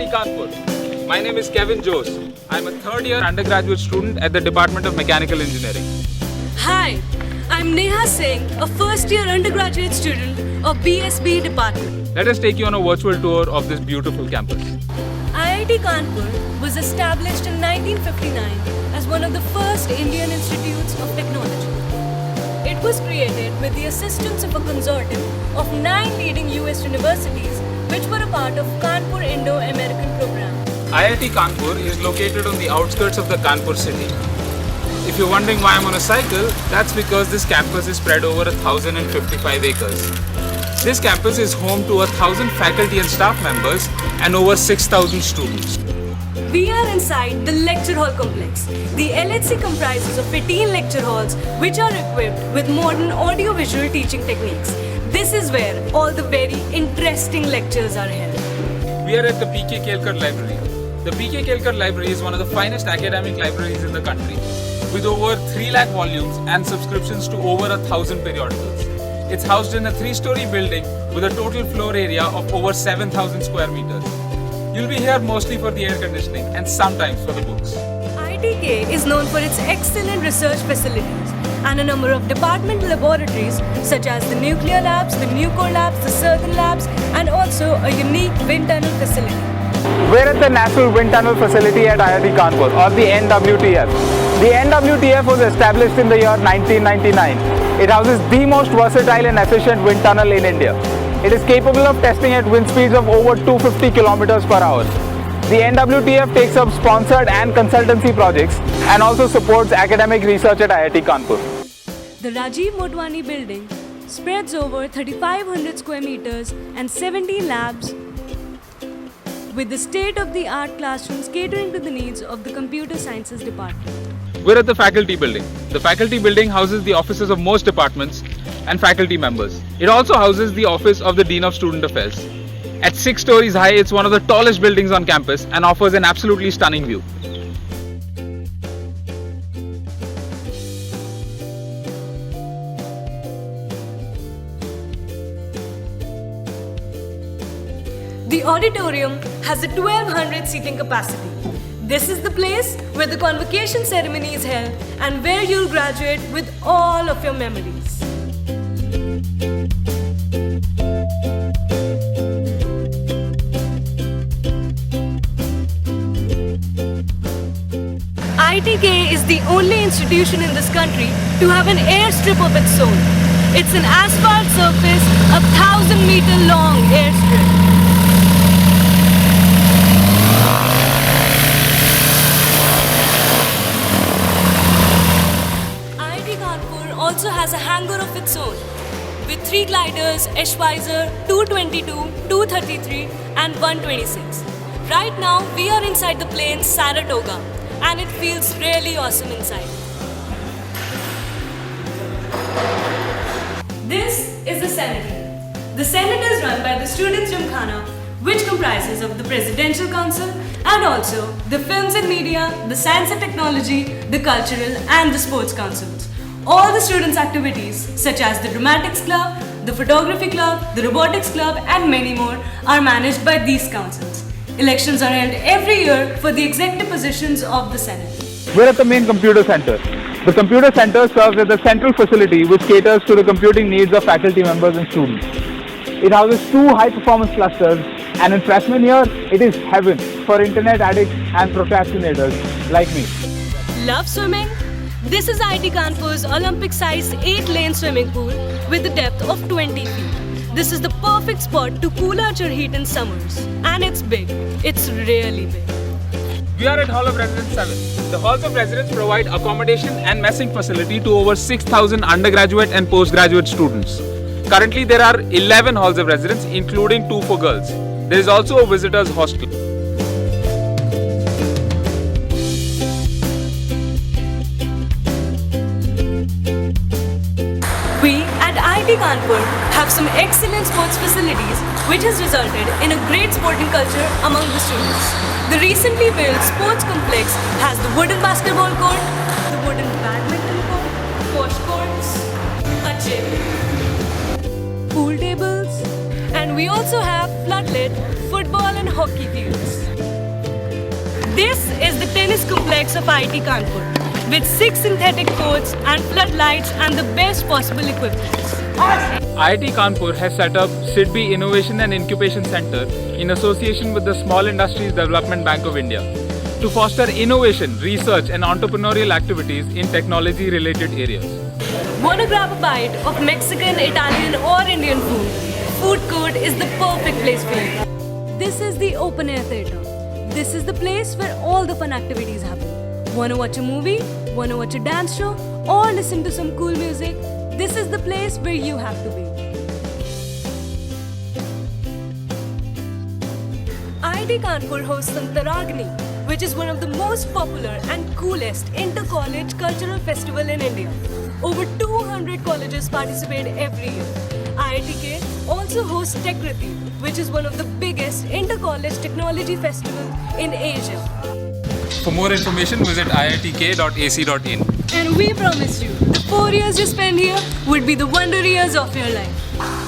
IIT Kanpur. My name is Kevin Jose. I'm a third year undergraduate student at the Department of Mechanical Engineering. Hi, I'm Neha Singh, a first year undergraduate student of BSB department. Let us take you on a virtual tour of this beautiful campus. IIT Kanpur was established in 1959 as one of the first Indian institutes of technology. It was created with the assistance of a consortium of 9 leading US universities which were a part of Kanpur Indo-American program. IIT Kanpur is located on the outskirts of the Kanpur city. If you're wondering why I'm on a cycle, that's because this campus is spread over 1,055 acres. This campus is home to 1,000 faculty and staff members and over 6,000 students. We are inside the lecture hall complex. The LHC comprises of 18 lecture halls which are equipped with modern audio-visual teaching techniques. This is where all the very interesting lectures are held. We are at the P.K. Kelkar Library. The P.K. Kelkar Library is one of the finest academic libraries in the country, with over 3 lakh volumes and subscriptions to over 1,000 periodicals. It's housed in a 3-story building with a total floor area of over 7,000 square meters. You'll be here mostly for the air conditioning and sometimes for the books. IITK is known for its excellent research facilities and a number of departmental laboratories such as the nuclear labs, the nucor labs, the Circle labs, and also a unique wind tunnel facility. We're at the National Wind Tunnel Facility at IIT Kanpur, or the NWTF. The NWTF was established in the year 1999. It houses the most versatile and efficient wind tunnel in India. It is capable of testing at wind speeds of over 250 kilometers per hour. The NWTF takes up sponsored and consultancy projects and also supports academic research at IIT Kanpur. The Rajiv Motwani building spreads over 3,500 square meters and 17 labs with the state-of-the-art classrooms catering to the needs of the computer sciences department. We're at the faculty building. The faculty building houses the offices of most departments and faculty members. It also houses the office of the Dean of Student Affairs. At 6 stories high, it's one of the tallest buildings on campus and offers an absolutely stunning view. The auditorium has a 1,200 seating capacity. This is the place where the convocation ceremony is held and where you'll graduate with all of your memories. IITK is the only institution in this country to have an airstrip of its own. It's an asphalt surface, a 1,000-meter long airstrip. IIT Kanpur also has a hangar of its own with 3 gliders, Eschweiser 222, 233 and 126. Right now we are inside the plane Saratoga and it feels really awesome inside. This is the Senate. The Senate is run by the Students' Gymkhana, which comprises of the Presidential Council and also the Films and Media, the Science and Technology, the Cultural and the Sports Councils. All the students' activities such as the Dramatics Club, the Photography Club, the Robotics Club and many more are managed by these councils. Elections are held every year for the executive positions of the Senate. We're at the main computer center. The computer center serves as a central facility which caters to the computing needs of faculty members and students. It houses 2 high-performance clusters, and in freshman year, it is heaven for internet addicts and procrastinators like me. Love swimming? This is IIT Kanpur's Olympic-sized 8-lane swimming pool with a depth of 20 feet. This is the perfect spot to cool out your heat in summers. And it's big. It's really big. We are at Hall of Residence 7. The Halls of Residence provide accommodation and messing facility to over 6,000 undergraduate and postgraduate students. Currently, there are 11 Halls of Residence, including 2 for girls. There is also a visitors' hostel. We at IIT Kanpur have some excellent sports facilities which has resulted in a great sporting culture among the students. The recently built sports complex has the wooden basketball court, the wooden badminton court, squash courts, a gym, pool tables, and we also have floodlit football and hockey fields. This is the tennis complex of IIT Kanpur with 6 synthetic courts and floodlights and the best possible equipment. IIT Kanpur has set up SIDBI Innovation and Incubation Center in association with the Small Industries Development Bank of India to foster innovation, research and entrepreneurial activities in technology related areas. Wanna grab a bite of Mexican, Italian or Indian food? Food court is the perfect place for you. This is the open air theatre. This is the place where all the fun activities happen. Wanna watch a movie? Wanna watch a dance show? Or listen to some cool music? This is the place where you have to be. IIT Kanpur hosts Antaragni, which is one of the most popular and coolest inter-college cultural festival in India. Over 200 colleges participate every year. IITK also hosts Techkriti, which is one of the biggest inter-college technology festivals in Asia. For more information, visit iitk.ac.in. And we promise you, the 4 years you spend here would be the wonder years of your life.